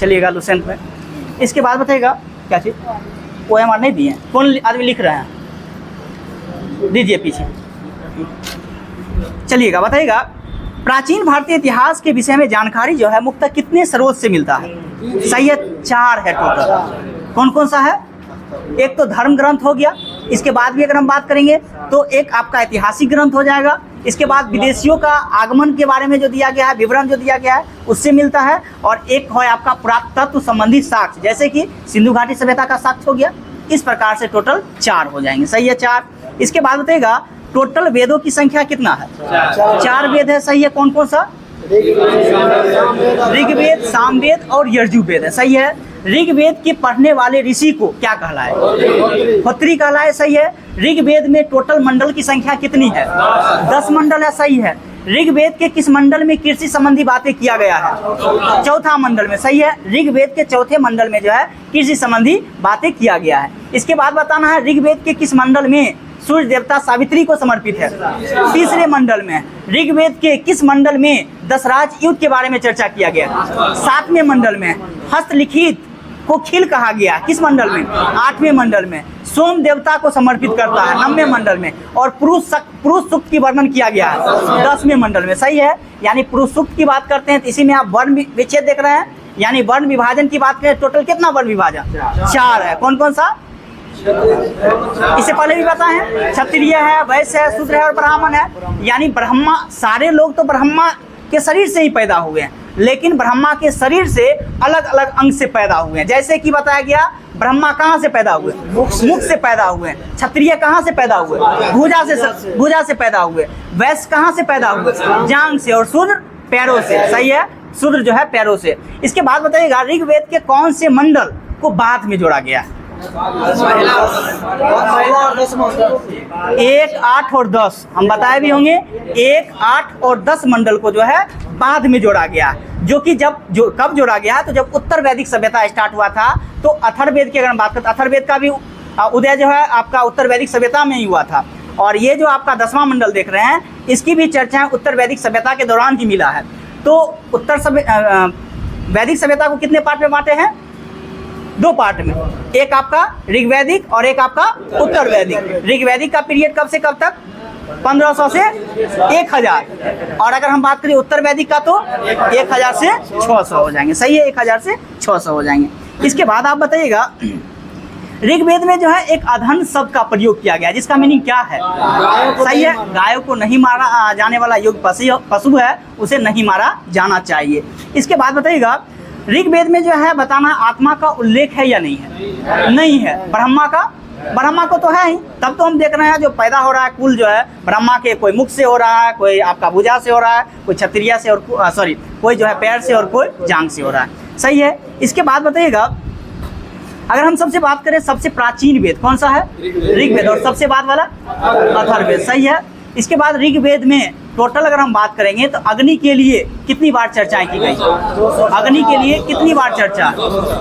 चलिएगा लुसेंट में। इसके बाद बताइएगा क्या चीज़ OMR नहीं दिए, कौन आदमी लिख रहे हैं, दीजिए पीछे। चलिएगा बताइएगा प्राचीन भारतीय इतिहास के विषय में जानकारी जो है मुख्यतः कितने स्रोत से मिलता है? सही है, 4 है टोटल। कौन कौन सा है? एक तो धर्म ग्रंथ हो गया, इसके बाद भी अगर हम बात करेंगे तो एक आपका ऐतिहासिक ग्रंथ हो जाएगा, इसके बाद विदेशियों का आगमन के बारे में जो दिया गया है, विवरण जो दिया गया है उससे मिलता है, और एक है आपका पुरातत्व संबंधी साक्ष्य, जैसे कि सिंधु घाटी सभ्यता का साक्ष्य हो गया। इस प्रकार से टोटल 4 हो जाएंगे। सही है, 4। इसके बाद बताइएगा टोटल वेदों की संख्या कितना है? 4 वेद है। सही है, कौन कौन सा? ऋग्वेद, सामवेद और यजुर्वेद है। सही है। ऋग्वेद के पढ़ने वाले ऋषि को क्या कहलाए? होत्री कहलाए। सही है। ऋग्वेद में टोटल मंडल की संख्या कितनी है? 10 मंडल है। सही है। ऋग्वेद के किस मंडल में कृषि संबंधी बातें किया गया है? 4था मंडल में। सही है। ऋग्वेद के 4थे मंडल में जो है कृषि संबंधी बातें किया गया है। इसके बाद बताना है ऋग्वेद के किस मंडल में सूर्य देवता सावित्री को समर्पित है? 3रे मंडल में। ऋग्वेद के किस मंडल में दशराज युद्ध के बारे में चर्चा किया गया? 7वें मंडल में। हस्तलिखित को खिल कहा गया किस मंडल में? 8वें मंडल में। सोम देवता को समर्पित करता है 9वें मंडल में। और पुरुष सूक्त की वर्णन किया गया है 10वें मंडल में। सही है। यानी पुरुष सूक्त की बात करते हैं तो इसी में आप वर्ण विच्छेद देख रहे हैं, यानी वर्ण विभाजन की बात करें, टोटल कितना वर्ण विभाजन? 4 है। कौन कौन सा? इससे पहले भी बताए हैं, क्षत्रिय है, वैश्य है, शूद्र है और ब्राह्मण है। यानी ब्रह्मा, सारे लोग तो ब्रह्मा के शरीर से ही पैदा हुए हैं, लेकिन ब्रह्मा के शरीर से अलग अलग अंग से पैदा हुए हैं। जैसे कि बताया गया, ब्रह्मा कहाँ से पैदा हुए? मुख से पैदा हुए। क्षत्रिय कहाँ से पैदा हुए? भुजा से पैदा हुए। वैश्य कहाँ से पैदा हुए? जांघ से। और शूद्र पैरों से। सही है, शूद्र जो है पैरों से। इसके बाद बताइएगा ऋग्वेद के कौन से मंडल को बाद में जोड़ा गया? 1, 8 और 10 हम बताए भी होंगे। 1, 8 और 10 मंडल को जो है बाद में जोड़ा गया, जो कि कब जोड़ा गया? तो जब उत्तर वैदिक सभ्यता स्टार्ट हुआ था, तो अथर्ववेद की अगर हम बात करते, अथर्ववेद का भी उदय जो है आपका उत्तर वैदिक सभ्यता में ही हुआ था। और ये जो आपका 10वां मंडल देख रहे हैं, इसकी भी चर्चाएं उत्तर वैदिक सभ्यता के दौरान ही मिला है। तो वैदिक सभ्यता को कितने पार्ट में बांटे हैं? 2 पार्ट में। एक आपका ऋग्वैदिक और एक आपका उत्तर वैदिक। ऋग्वैदिक का पीरियड कब से कब तक? 1500 से 1000। और अगर हम बात करें उत्तर वैदिक का तो 1000 से 600 हो जाएंगे। सही है, 1000 से 600 हो जाएंगे। इसके बाद आप बताइएगा ऋग्वेद में जो है एक अधन शब्द का प्रयोग किया गया, जिसका मीनिंग क्या है? सही है, गायों को नहीं मारा जाने वाला योग्य पशु है, उसे नहीं मारा जाना चाहिए। इसके बाद बताइएगा ऋग्वेद में जो है बताना आत्मा का उल्लेख है या नहीं है? नहीं है। ब्रह्मा को तो है ही, तब तो हम देख रहे हैं जो पैदा हो रहा है कुल जो है ब्रह्मा के, कोई मुख से हो रहा है, कोई आपका भुजा से हो रहा है, कोई क्षत्रिय से और कोई जो है पैर से और कोई जांघ से हो रहा है। सही है। इसके बाद बताइएगा अगर हम सबसे बात करें सबसे प्राचीन वेद कौन सा है? ऋग्वेद। और सबसे बाद वाला अथर्ववेद। सही है। इसके बाद ऋग्वेद में टोटल अगर हम बात करेंगे तो अग्नि के लिए कितनी बार चर्चाएं की गई? अग्नि के लिए कितनी बार चर्चा?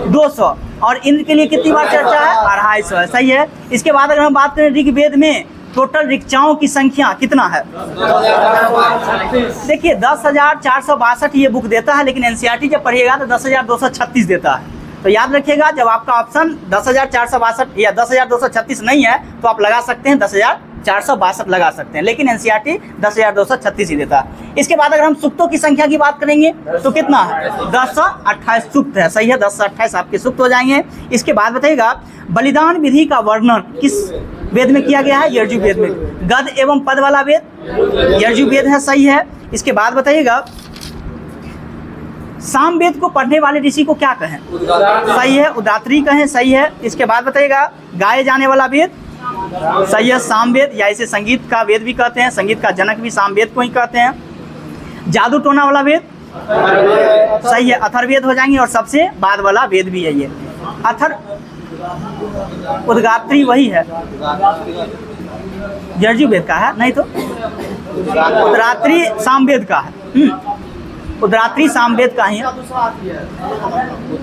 200। और इंद्र के लिए कितनी बार चर्चा है? 250 है। सही है। इसके बाद अगर हम बात करें ऋग्वेद में टोटल ऋचाओं की संख्या कितना है? देखिए 10,462 ये बुक देता है, लेकिन एनसीईआरटी जब पढ़िएगा तो 10,236 देता है। तो याद रखिएगा जब आपका ऑप्शन 10,462 या 10,236 नहीं है तो आप लगा सकते हैं 10,462 लगा सकते हैं, लेकिन एनसीईआरटी 10,236 ही देता है। इसके बाद अगर हम सूक्तों की संख्या की बात करेंगे तो कितना है? 1028 सूक्त है। सही है, 1028 आपके सूक्त हो जाएंगे। इसके बाद बताइएगा बलिदान विधि का वर्णन किस वेद में किया गया है? यजुर्वेद में। गद एवं पद वाला वेद यजुर्वेद है। सही है। इसके बाद बताइएगा सामवेद को पढ़ने वाले ऋषि को क्या कहें? सही है, उदात्री कहें। सही है। इसके बाद बताइएगा गाए जाने वाला वेद? सही है, सामवेद, या इसे संगीत का वेद भी कहते हैं, संगीत का जनक भी सामवेद को ही कहते हैं। जादू टोना वाला वेद? सही है, अथर्ववेद हो जाएंगे। और सबसे बाद वाला वेद भी है ये उद्गात्री, वही है, यजुर्वेद का है नहीं तो उद्गात्री सामवेद का है। उद्गात्री सामवेद का ही है।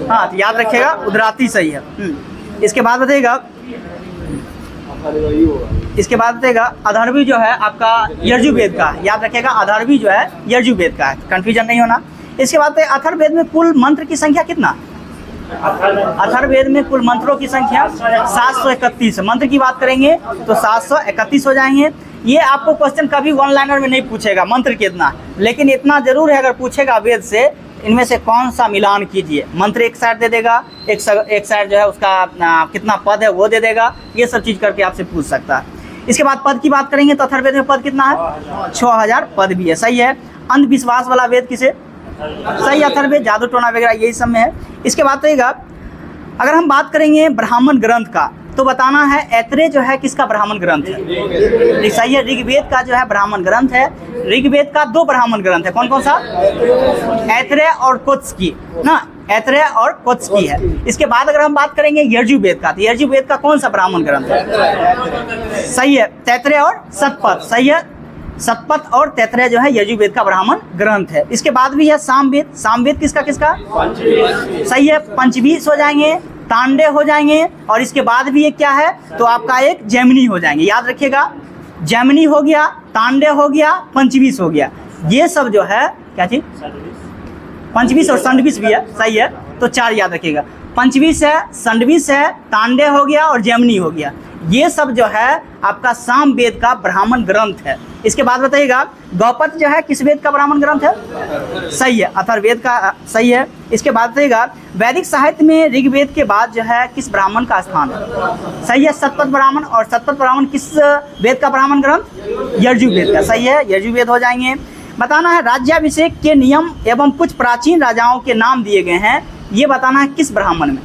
हाँ, तो याद रखिएगा उद्गात्री सही है। इसके बाद बताइएगा अथर्वी जो है आपका यजुर्वेद का है। याद रखिएगा अथर्वी जो है यजुर्वेद का है, कंफ्यूजन नहीं होना। इसके बाद अथर्ववेद में कुल मंत्र की संख्या कितना? अथर्ववेद में कुल मंत्रों की संख्या 731 है। मंत्र की बात करेंगे तो 731 हो जाएंगे। ये आपको क्वेश्चन कभी वन लाइनर में नहीं पूछेगा मंत्र कितना, लेकिन इतना जरूर है अगर पूछेगा वेद से इनमें से कौन सा मिलान कीजिए, मंत्र एक साइड दे देगा, एक साइड जो है उसका कितना पद है वो दे देगा, ये सब चीज़ करके आपसे पूछ सकता है। इसके बाद पद की बात करेंगे तो अथर्ववेद में पद कितना है? 6000 पद भी है। सही है। अंधविश्वास वाला वेद किसे? सही अथर्ववेद, जादू टोना वगैरह यही सब में है। इसके बाद रहिएगा अगर हम बात करेंगे ब्राह्मण ग्रंथ का तो बताना है ऐत्रेय जो है किसका ब्राह्मण ग्रंथ है? सही है, ऋग्वेद का जो है ब्राह्मण ग्रंथ है। ऋग्वेद का 2 ब्राह्मण ग्रंथ है, कौन कौन सा? ऐत्रेय और कोत्सकी ना, ऐत्रेय और कोत्सकी है। इसके बाद अगर हम बात करेंगे यजुर्वेद का तो यजुर्वेद का कौन सा ब्राह्मण ग्रंथ है? सही है, तैत्रेय और सतपथ। सही है, सतपथ और तैत्रेय जो है यजुर्वेद का ब्राह्मण ग्रंथ है। इसके बाद भी है सामवेद। सामवेद किसका किसका? सही है, पंचवीस हो जाएंगे, तांडे हो जाएंगे, और इसके बाद भी एक क्या है तो आपका एक जैमिनी हो जाएंगे। याद रखिएगा, जैमिनी हो गया, तांडे हो गया, पंचवीस हो गया। ये सब जो है क्या चीज? पंचवीस और संडवीस भी है। सही है, तो 4 याद रखिएगा, पंचवीस है, संडवीस है, तांडे हो गया और जैमिनी हो गया। ये सब जो है आपका सामवेद का ब्राह्मण ग्रंथ है। इसके बाद बताइएगा गौपद जो है किस वेद का ब्राह्मण ग्रंथ है? सही है, अथर्ववेद का। सही है। इसके बाद बताइएगा वैदिक साहित्य में ऋग्वेद के बाद जो है किस ब्राह्मण का स्थान है? सही है, सतपथ ब्राह्मण। और सतपथ ब्राह्मण किस वेद का ब्राह्मण ग्रंथ? यजुर्वेद का। सही है, यजुर्वेद हो जाएंगे। बताना है राज्याभिषेक के नियम एवं कुछ प्राचीन राजाओं के नाम दिए गए हैं, ये बताना है किस ब्राह्मण में?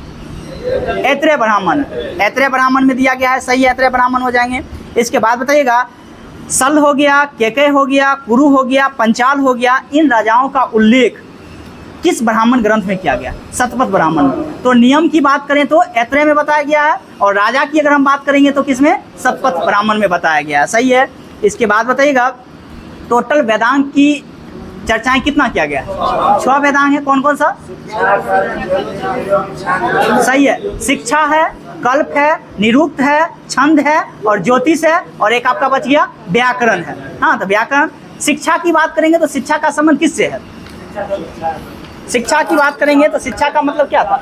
ऐत्रेय ब्राह्मण। ऐत्रेय ब्राह्मण में दिया गया है। सही है, ऐत्रेय ब्राह्मण हो जाएंगे। इसके बाद बताइएगा सल हो गया, केकय हो गया, कुरु हो गया, पंचाल हो गया, इन राजाओं का उल्लेख किस ब्राह्मण ग्रंथ में किया गया? सतपथ ब्राह्मण में। तो नियम की बात करें तो ऐत्रेय में बताया गया है, और राजा की अगर हम बात करेंगे तो किसमें? सतपथ ब्राह्मण में बताया गया है। सही है। इसके बाद बताइएगा टोटल वेदांग की चर्चाएं कितना किया गया? 6 वेदांग है, कौन कौन सा? सही है, शिक्षा है, कल्प है, निरुक्त है, छंद है और ज्योतिष है, और एक आपका बच गया व्याकरण है। हाँ, तो व्याकरण। शिक्षा की बात करेंगे तो शिक्षा का संबंध किससे है? शिक्षा की बात करेंगे तो शिक्षा का मतलब क्या था?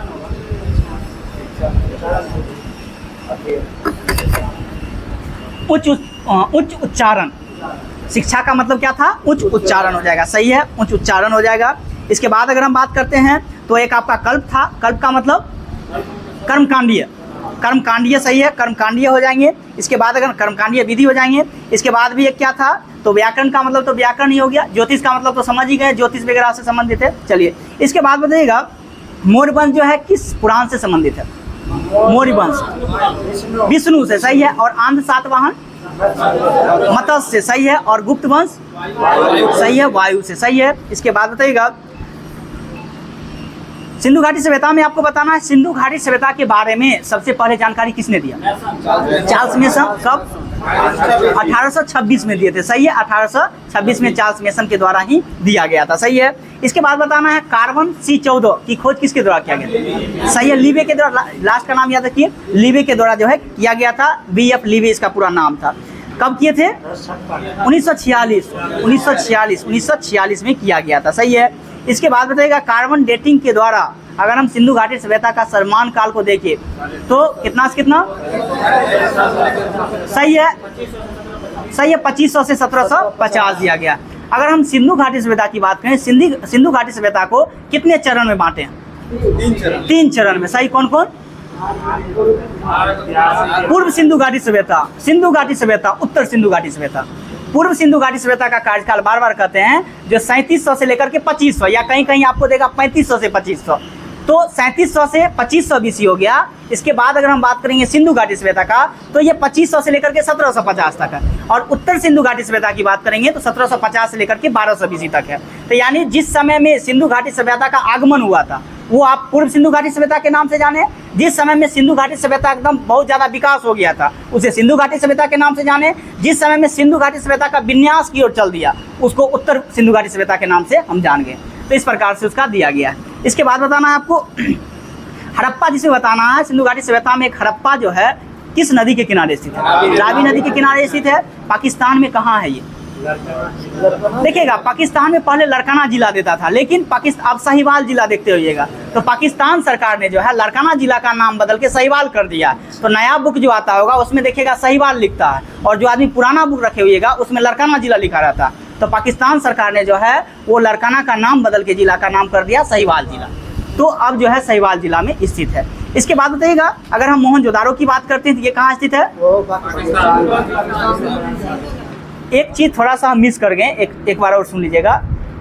उच्च उच्चारण। शिक्षा का मतलब क्या था? उच्च उच्चारण हो जाएगा। सही है, उच्च उच्चारण हो जाएगा। इसके बाद अगर हम बात करते हैं तो एक आपका कल्प था। कल्प का मतलब कर्मकांडीय। कर्मकांडीय। सही है, कर्मकांडीय हो जाएंगे। इसके बाद अगर कर्मकांडीय विधि हो जाएंगे। इसके बाद भी एक क्या था तो व्याकरण का मतलब तो व्याकरण ही हो गया। ज्योतिष का मतलब तो समझ ही गए, ज्योतिष वगैरह से संबंधित है। चलिए इसके बाद बताइएगा मौर्यवंश जो है किस पुराण से संबंधित है? मौर्यवंश विष्णु से। सही है। और आंध्र सातवाहन मत्स्य से। सही है। और गुप्त वंश सही है, वायु से। सही है। इसके बाद बताइएगा सिंधु घाटी सभ्यता में आपको बताना है सिंधु घाटी सभ्यता के बारे में सबसे पहले जानकारी किसने दिया? Charles mason. कब? 1826 में दिए थे। सही है, 1826 में चार्ल्स मेसन के द्वारा ही दिया गया था। सही है। इसके बाद बताना है कार्बन C14 की खोज किसके द्वारा किया गया? सही है, लीवे के द्वारा। लास्ट का नाम याद रखिए, लीवे के द्वारा जो है किया गया था। BF लीवे इसका पूरा नाम था। कब किए थे? 1946 में किया गया था। सही है। इसके बाद बताइएगा कार्बन डेटिंग के द्वारा अगर हम सिंधु घाटी सभ्यता का सर्वमान काल को देखें तो कितना से कितना? सही है, सही है, 2500 से 1750 दिया गया। अगर हम सिंधु घाटी सभ्यता की बात करें, सिंधु घाटी सभ्यता को कितने चरण में बांटे हैं? 3 चरण में। सही, कौन कौन? पूर्व सिंधु घाटी सभ्यता, सिंधु घाटी सभ्यता, उत्तर सिंधु घाटी सभ्यता। पूर्व सिंधु घाटी सभ्यता का कार्यकाल बार बार कहते हैं जो 3700 से लेकर के 2500 या कहीं कहीं आपको देगा 3500 से 2500, तो 3700 से 2500 BC हो गया। इसके बाद अगर हम बात करेंगे सिंधु घाटी सभ्यता का तो ये 2500 से लेकर के 1750 तक है। और उत्तर सिंधु घाटी सभ्यता की बात करेंगे तो 1750 से लेकर के 1200 BC तक है। तो यानी जिस समय में सिंधु घाटी सभ्यता का आगमन हुआ था वो आप पूर्व सिंधु घाटी सभ्यता के नाम से जाने। जिस समय में सिंधु घाटी सभ्यता एकदम बहुत ज़्यादा विकास हो गया था उसे सिंधु घाटी सभ्यता के नाम से जाने। जिस समय में सिंधु घाटी सभ्यता का विन्यास की ओर चल दिया उसको उत्तर सिंधु घाटी सभ्यता के नाम से हम जान गए। तो इस प्रकार से उसका दिया गया है। इसके बाद बताना है आपको हड़प्पा, जिसे बताना है सिंधु घाटी सभ्यता में एक हड़प्पा जो है किस नदी के किनारे स्थित है? रावी नदी के किनारे स्थित है। पाकिस्तान में कहाँ है ये? देखिएगा, पाकिस्तान में पहले लड़काना जिला देता था, लेकिन पाकिस्तान अब साहिवाल जिला देखते होइएगा। तो पाकिस्तान सरकार ने जो है लड़काना जिला का नाम बदल के साहिवाल कर दिया। तो नया बुक जो आता होगा उसमें देखिएगा साहिवाल लिखता है, और जो आदमी पुराना बुक रखे हुएगा उसमें लड़काना जिला लिखा रहता। तो पाकिस्तान सरकार ने जो है वो लड़काना का नाम बदल के जिला का नाम कर दिया साहिवाल जिला। तो अब जो है साहिवाल जिला में स्थित है। इसके बाद बताइएगा, अगर हम मोहनजोदारो की बात करते हैं तो ये कहाँ स्थित है? एक चीज़ थोड़ा सा हम मिस कर गए, एक बार और सुन लीजिएगा।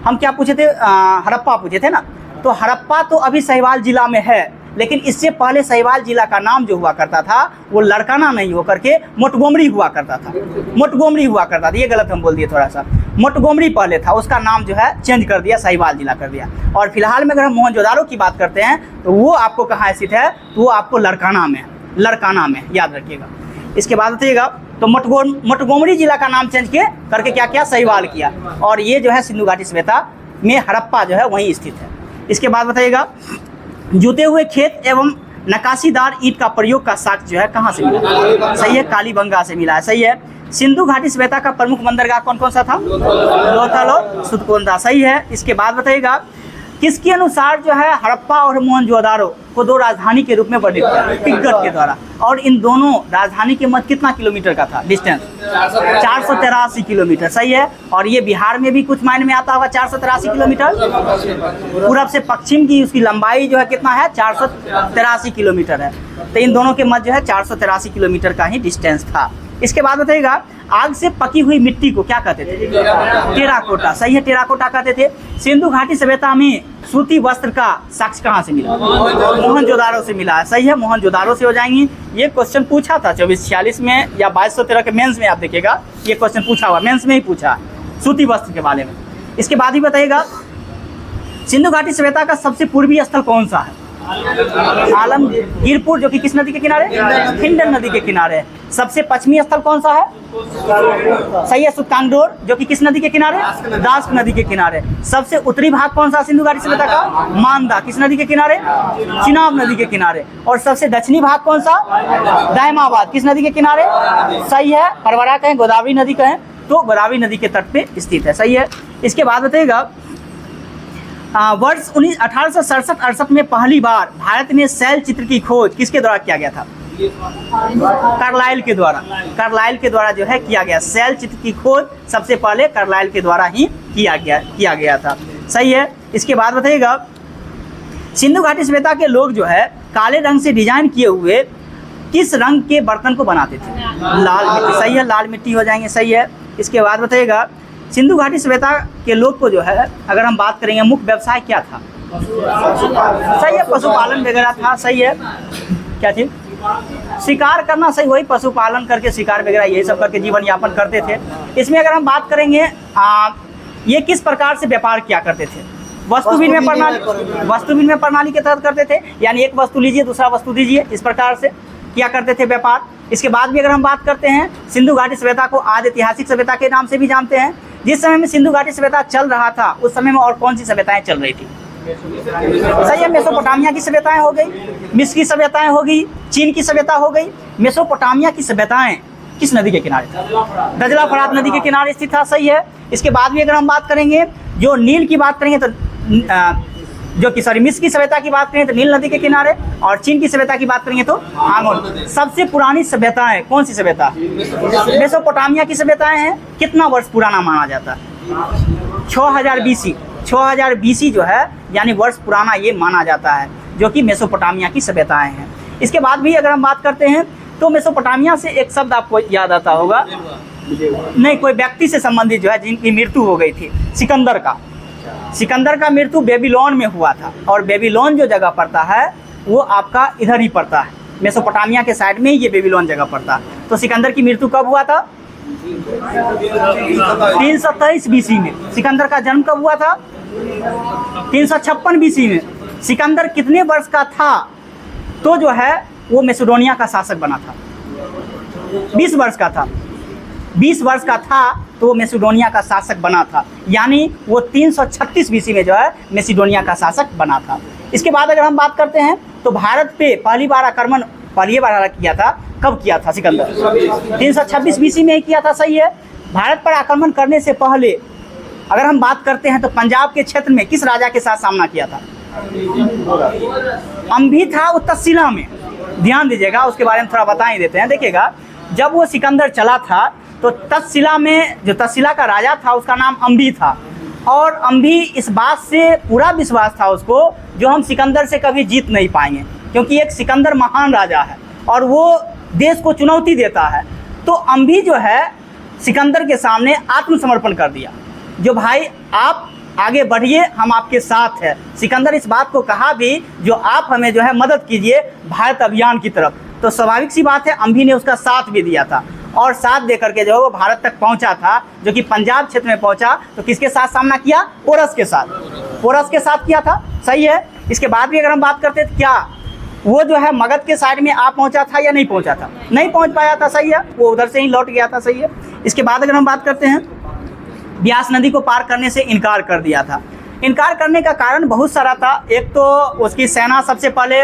हम क्या पूछे थे? हड़प्पा पूछे थे ना। तो हड़प्पा तो अभी साहिवाल जिला में है, लेकिन इससे पहले साहिवाल जिला का नाम जो हुआ करता था वो लड़काना नहीं होकर के मोटगोमरी हुआ करता था। मोटगोमरी हुआ करता था, ये गलत हम बोल दिए थोड़ा सा। मोटगोमरी पहले था, उसका नाम जो है चेंज कर दिया, साहिवाल जिला कर दिया। और फिलहाल में अगर हम मोहनजोदारो की बात करते हैं तो वो आपको कहाँ स्थित है? तो वो आपको लड़काना में, लड़काना में, याद रखिएगा। इसके बाद बताइएगा, तो मोटगोमरी जिला का नाम चेंज करके क्या किया? साहिवाल किया। और ये जो है सिंधु घाटी सभ्यता में हड़प्पा जो है वहीं स्थित है। इसके बाद बताइएगा, जुते हुए खेत एवं नकाशीदार ईंट का प्रयोग का साक्ष्य जो है कहाँ से मिला? सही है, कालीबंगा से मिला है। सही है। सिंधु घाटी सभ्यता का प्रमुख बंदरगाह कौन कौन सा था? लोथल और सुतकोन था। सही है। इसके बाद बताइएगा, किसके अनुसार जो है हड़प्पा और मोहनजोदारो को दो राजधानी के रूप में वर्णित किया? पिग्गट के द्वारा। और इन दोनों राजधानी के मध्य कितना किलोमीटर का था डिस्टेंस? 483 किलोमीटर। सही है। और ये बिहार में भी कुछ मायने में आता होगा 483 किलोमीटर। पूरब से पश्चिम की उसकी लंबाई जो है कितना है? 483 किलोमीटर है। तो इन दोनों के मध्य जो है 483 किलोमीटर का ही डिस्टेंस था। इसके बाद बताइएगा, आग से पकी हुई मिट्टी को क्या कहते थे? टेराकोटा। सही है, टेराकोटा कहते थे। सिंधु घाटी सभ्यता में सूती वस्त्र का साक्ष्य कहाँ से मिला? मोहनजोदारो से मिला है। सही है, मोहनजोदारो से हो जाएंगी। ये क्वेश्चन पूछा था 2446 में या 2213 के मेंस में, आप देखिएगा ये क्वेश्चन पूछा हुआ, मेंस में ही पूछा सूती वस्त्र के बारे में। इसके बाद ही बताइएगा, सिंधु घाटी सभ्यता का सबसे पूर्वी स्थल कौन सा है? आलमगीरपुर, जो कि किस नदी के किनारे? हिंडन नदी के किनारे। सबसे पश्चिमी स्थल कौन सा है? सही है, सुल्तानडोर, जो कि किस नदी के किनारे? दास नदी के किनारे। सबसे उत्तरी भाग कौन सा सिंधु घाटी सभ्यता का? मानदा, किस नदी के किनारे? चिनाब नदी के किनारे। और सबसे दक्षिणी भाग कौन सा? दायमाबाद, किस नदी के किनारे? सही है, परवरा कहें, गोदावरी नदी कहें तो गोदावरी नदी के तट पे स्थित है। सही है। इसके बाद बताइएगा, वर्ष 1867-68 में पहली बार भारत में शैल चित्र की खोज किसके द्वारा किया गया था? कार्लाइल के द्वारा। कार्लाइल के द्वारा जो है किया गया। शैल चित्र की खोज सबसे पहले कार्लाइल के द्वारा ही किया गया था। सही है। इसके बाद बताइएगा, सिंधु घाटी सभ्यता के लोग जो है काले रंग से डिजाइन किए हुए किस रंग के बर्तन को बनाते थे? लाल मिट्टी। सही है, लाल मिट्टी हो जाएंगे। सही है। इसके बाद बताइएगा, सिंधु घाटी सभ्यता के लोग को जो है अगर हम बात करेंगे मुख्य व्यवसाय क्या था? सही है, पशुपालन वगैरह था। सही है। क्या चीज? शिकार करना। सही, वही पशुपालन करके शिकार वगैरह यही सब करके जीवन यापन करते थे। इसमें अगर हम बात करेंगे, ये किस प्रकार से व्यापार किया करते थे? वस्तु विनिमय प्रणाली के तहत करते थे, यानी एक वस्तु लीजिए दूसरा वस्तु दीजिए, इस प्रकार से किया करते थे व्यापार। इसके बाद भी अगर हम बात करते हैं, सिंधु घाटी सभ्यता को आदि ऐतिहासिक सभ्यता के नाम से भी जानते हैं। जिस समय में सिंधु घाटी सभ्यता चल रहा था उस समय में और कौन सी सभ्यताएं चल रही थी? सही है, मेसोपोटामिया की सभ्यताएं हो गई, मिस्र की सभ्यताएं हो गई, चीन की सभ्यता हो गई। मेसोपोटामिया की सभ्यताएं किस नदी के किनारे था? दजला फरात नदी के किनारे स्थित था। सही है। इसके बाद भी अगर हम बात करेंगे, जो नील की बात करेंगे तो मिस्र की सभ्यता की बात करें तो नील नदी के किनारे, और चीन की सभ्यता की बात करेंगे तो हांगोन। सबसे पुरानी सभ्यताएं कौन सी सभ्यता? मेसोपोटामिया की सभ्यताएं हैं। कितना वर्ष पुराना माना जाता है? 6000 BC। 6000 BC जो है यानी वर्ष पुराना ये माना जाता है, जो कि मेसोपोटामिया की सभ्यताएं हैं। इसके बाद भी अगर हम बात करते हैं तो मेसोपोटामिया से एक शब्द आपको याद आता होगा, नहीं, कोई व्यक्ति से संबंधित जो है जिनकी मृत्यु हो गई थी, सिकंदर का। सिकंदर का मृत्यु बेबीलोन में हुआ था, और बेबीलोन जो जगह पड़ता है वो आपका इधर ही पड़ता है, मेसोपोटामिया के साइड में ही ये बेबीलोन जगह पड़ता है। तो सिकंदर की मृत्यु कब हुआ था? 323 BC में। सिकंदर का जन्म कब हुआ था? 356 BC में। सिकंदर कितने वर्ष का था तो जो है वो मैसेडोनिया का शासक बना था? 20 वर्ष का था। 20 वर्ष का था तो वो मैसेडोनिया का शासक बना था, यानी वो 336 BC में जो है मैसेडोनिया का शासक बना था। इसके बाद अगर हम बात करते हैं तो भारत पे पहली बार किया था, कब किया था सिकंदर? 326 BC में ही किया था। सही है। भारत पर आक्रमण करने से पहले अगर हम बात करते हैं तो पंजाब के क्षेत्र में किस राजा के साथ सामना किया था? अम्भी था वो तक्षशिला में। ध्यान दीजिएगा, उसके बारे में थोड़ा बता ही देते हैं। देखिएगा, जब वो सिकंदर चला था तो तक्षशिला में जो तक्षशिला का राजा था उसका नाम अम्भी था, और अम्भी इस बात से पूरा विश्वास था उसको जो हम सिकंदर से कभी जीत नहीं पाएंगे, क्योंकि एक सिकंदर महान राजा है और वो देश को चुनौती देता है। तो अम्भी जो है सिकंदर के सामने आत्मसमर्पण कर दिया, जो भाई आप आगे बढ़िए, हम आपके साथ हैं। सिकंदर इस बात को कहा भी जो आप हमें जो है मदद कीजिए भारत अभियान की तरफ। तो स्वाभाविक सी बात है अम्भी ने उसका साथ भी दिया था, और साथ दे करके जो है वो भारत तक पहुंचा था, जो कि पंजाब क्षेत्र में पहुंचा। तो किसके साथ सामना किया? पोरस के साथ। पोरस के साथ किया था, सही है। इसके बाद भी अगर हम बात करते तो क्या वो जो है मगध के साइड में आ पहुंचा था या नहीं पहुंचा था? नहीं पहुंच पाया था, सही है। वो उधर से ही लौट गया था, सही है। इसके बाद अगर हम बात करते हैं, ब्यास नदी को पार करने से इनकार कर दिया था। इनकार करने का कारण बहुत सारा था। एक तो उसकी सेना सबसे पहले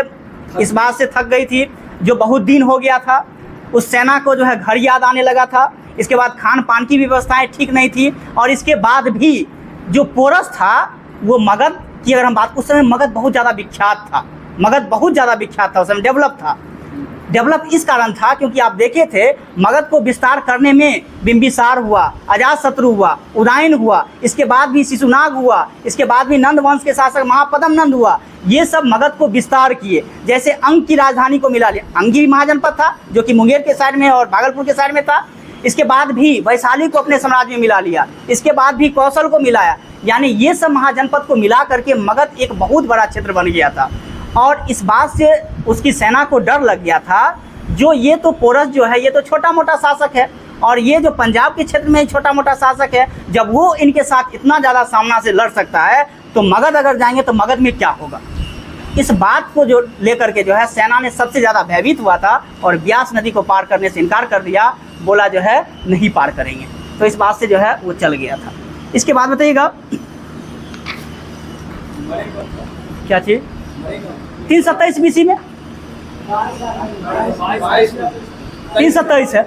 इस बात से थक गई थी, जो बहुत दिन हो गया था, उस सेना को जो है घर याद आने लगा था। इसके बाद खान पान की व्यवस्थाएं ठीक नहीं थी, और इसके बाद भी जो पोरस था वो मगध की अगर हम बात, उस समय मगध बहुत ज़्यादा विख्यात था। मगध बहुत ज़्यादा विख्यात था, उस समय डेवलप था। डेवलप इस कारण था क्योंकि आप देखे थे मगध को विस्तार करने में बिंबिसार हुआ, अजातशत्रु हुआ, उदयन हुआ, इसके बाद भी शिशुनाग हुआ, इसके बाद भी नंद वंश के शासक महापद्म नंद हुआ। ये सब मगध को विस्तार किए। जैसे अंग की राजधानी को मिला लिया, अंगी महाजनपद था जो कि मुंगेर के साइड में और भागलपुर के साइड में था। इसके बाद भी वैशाली को अपने साम्राज्य में मिला लिया, इसके बाद भी कौशल को मिलाया। यानी ये सब महाजनपद को मिला करके मगध एक बहुत बड़ा क्षेत्र बन गया था, और इस बात से उसकी सेना को डर लग गया था जो ये तो पोरस जो है ये तो छोटा मोटा शासक है, और ये जो पंजाब के क्षेत्र में छोटा मोटा शासक है, जब वो इनके साथ इतना ज़्यादा सामना से लड़ सकता है तो मगध अगर जाएंगे तो मगध में क्या होगा। इस बात को जो लेकर के जो है सेना ने सबसे ज़्यादा भयभीत हुआ था, और ब्यास नदी को पार करने से इनकार कर दिया, बोला जो है नहीं पार करेंगे। तो इस बात से जो है वो चल गया था। इसके बाद बताइएगा क्या चीज़ 327 BC में 327 है,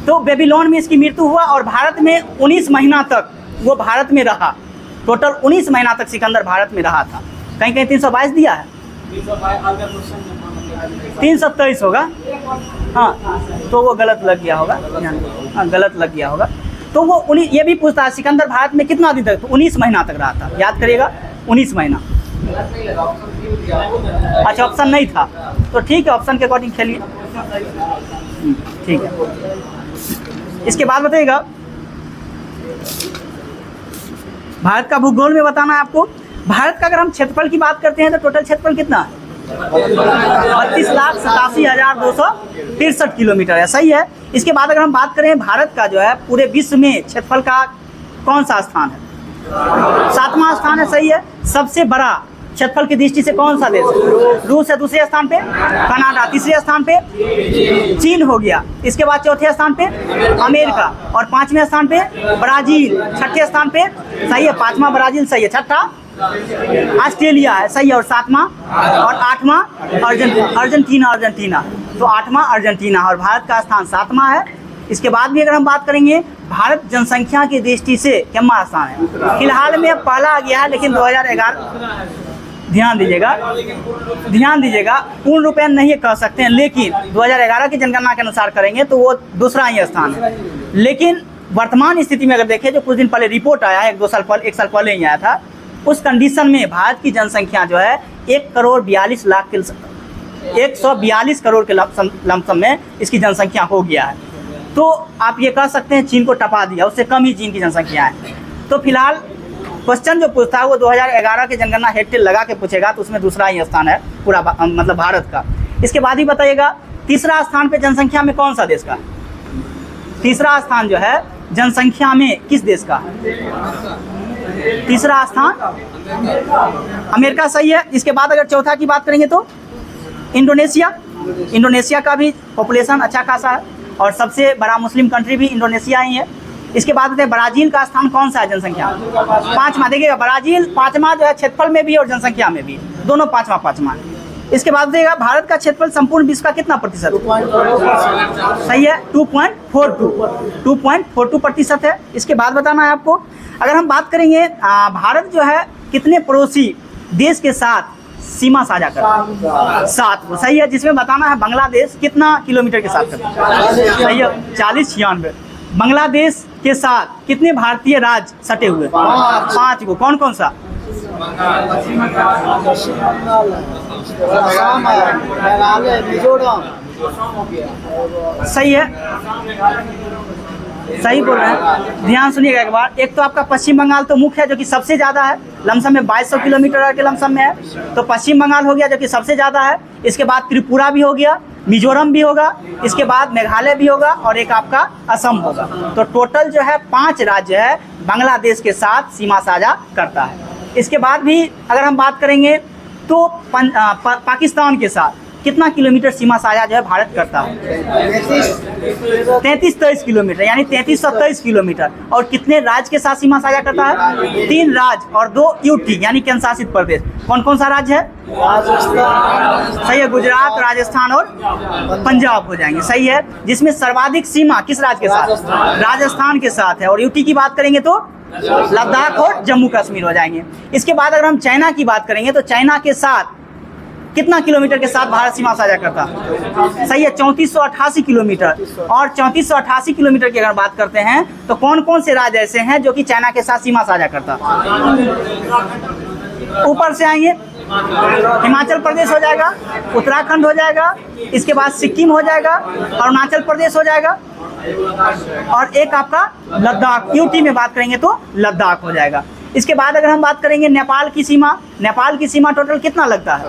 तो बेबीलोन में इसकी मृत्यु हुआ, और भारत में 19 महीना तक वो भारत में रहा। टोटल 19 महीना तक सिकंदर भारत में रहा था। कहीं कहीं 322 दिया है, 327 होगा। हाँ, तो वो गलत लग गया होगा। हाँ, गलत लग गया होगा। तो वो ये भी पूछता है सिकंदर भारत में कितना दिन तक? तो 19 महीना तक रहा था। याद करिएगा, 19 महीना। अच्छा, ऑप्शन नहीं था, तो ठीक है, ऑप्शन के अकॉर्डिंग खेलिए। ठीक है। इसके बाद बताइएगा, भारत का भूगोल में बताना है आपको। भारत का अगर हम क्षेत्रफल की बात करते हैं तो टोटल क्षेत्रफल कितना है? 32,87,263 किलोमीटर है, सही है। इसके बाद अगर हम बात करें भारत का जो है पूरे विश्व में क्षेत्रफल का कौन सा स्थान है? 7वां स्थान है, सही है। सबसे बड़ा क्षेत्रफल की दृष्टि से कौन सा देश है? रूस है दूसरे स्थान पे, कनाडा तीसरे स्थान पे, चीन हो गया। इसके बाद चौथे स्थान पे अमेरिका, और 5वें स्थान पे ब्राजील, 6ठे स्थान पे, सही है, 5वां ब्राजील, सही है, 6ठा ऑस्ट्रेलिया है, सही है, और 7वां और 8वां अर्जेंटीना। तो 8वां अर्जेंटीना, और भारत का स्थान 7वां है। इसके बाद भी अगर हम बात करेंगे भारत जनसंख्या की दृष्टि से क्या स्थान है? फिलहाल में अब पहला आ गया है, लेकिन 2011, ध्यान दीजिएगा, पूर्ण रूपेण नहीं कह सकते हैं, लेकिन 2011 की जनगणना के अनुसार करेंगे तो वो दूसरा ही स्थान है। लेकिन वर्तमान स्थिति में अगर देखें, जो कुछ दिन पहले रिपोर्ट आया है, 1 साल पहले ही आया था, उस कंडीशन में भारत की जनसंख्या जो है 142 करोड़ के लमसम में इसकी जनसंख्या हो गया है। तो आप ये कह सकते हैं चीन को टपा दिया, उससे कम ही चीन की जनसंख्या है। तो फिलहाल क्वेश्चन जो पूछता है वो 2011 की जनगणना हेड लगा के पूछेगा, तो उसमें दूसरा ही स्थान है पूरा मतलब भारत का। इसके बाद ही बताइएगा तीसरा स्थान पे जनसंख्या में कौन सा देश का? तीसरा स्थान जो है जनसंख्या में किस देश का? तीसरा स्थान अमेरिका, सही है। इसके बाद अगर चौथा की बात करेंगे तो इंडोनेशिया का भी पॉपुलेशन अच्छा खासा है, और सबसे बड़ा मुस्लिम कंट्री भी इंडोनेशिया ही है। इसके बाद ब्राज़ील का स्थान कौन सा है जनसंख्या? 5वां। देखिएगा, ब्राज़ील 5वां जो है क्षेत्रफल में भी और जनसंख्या में भी, दोनों 5वां। इसके बाद देखिएगा भारत का क्षेत्रफल संपूर्ण विश्व का कितना प्रतिशत? सही है, 2.4 2.42% है। इसके बाद बताना है आपको। अगर हम बात करेंगे भारत जो है कितने पड़ोसी देश के साथ सीमा साझा करता है? 7 को सही है। जिसमें बताना है बांग्लादेश कितना किलोमीटर के साथ करता है? सही है, 40-96। बांग्लादेश के साथ कितने भारतीय राज्य सटे हुए? 5 को। कौन कौन सा? सही है, सही बोल रहे हैं। ध्यान सुनिएगा एक बार। एक तो आपका पश्चिम बंगाल तो मुख्य है जो कि सबसे ज़्यादा है, लमसम में 2200 किलोमीटर के लमसम में है, तो पश्चिम बंगाल हो गया जो कि सबसे ज़्यादा है। इसके बाद त्रिपुरा भी हो गया, मिजोरम भी होगा, इसके बाद मेघालय भी होगा और एक आपका असम होगा। तो टोटल जो है 5 राज्य है बांग्लादेश के साथ सीमा साझा करता है। इसके बाद भी अगर हम बात करेंगे तो पाकिस्तान के साथ कितना किलोमीटर सीमा साझा जो है भारत करता है? 33-23 किलोमीटर, यानी 3323 किलोमीटर। और कितने राज्य के साथ सीमा साझा करता है? 3 राज्य और 2 यूटी यानी केंद्र शासित प्रदेश। कौन कौन सा राज्य है? सही है, गुजरात, राजस्थान और पंजाब हो जाएंगे। सही है। जिसमें सर्वाधिक सीमा किस राज्य के साथ? राजस्थान के साथ है। और यूटी की बात करेंगे तो लद्दाख और जम्मू कश्मीर हो जाएंगे। इसके बाद अगर हम चाइना की बात करेंगे तो चाइना के साथ कितना किलोमीटर के साथ भारत सीमा साझा करता है? सही है, 3488 किलोमीटर। और 3488 किलोमीटर की अगर बात करते हैं तो कौन कौन से राज्य ऐसे हैं जो कि चाइना के साथ सीमा साझा करता है? ऊपर से आएंगे, हिमाचल प्रदेश हो जाएगा, उत्तराखंड हो जाएगा, इसके बाद सिक्किम हो जाएगा, अरुणाचल प्रदेश हो जाएगा और एक आपका लद्दाख। यूटी में बात करेंगे तो लद्दाख हो जाएगा। इसके बाद अगर हम बात करेंगे नेपाल की सीमा, नेपाल की सीमा टोटल कितना लगता है?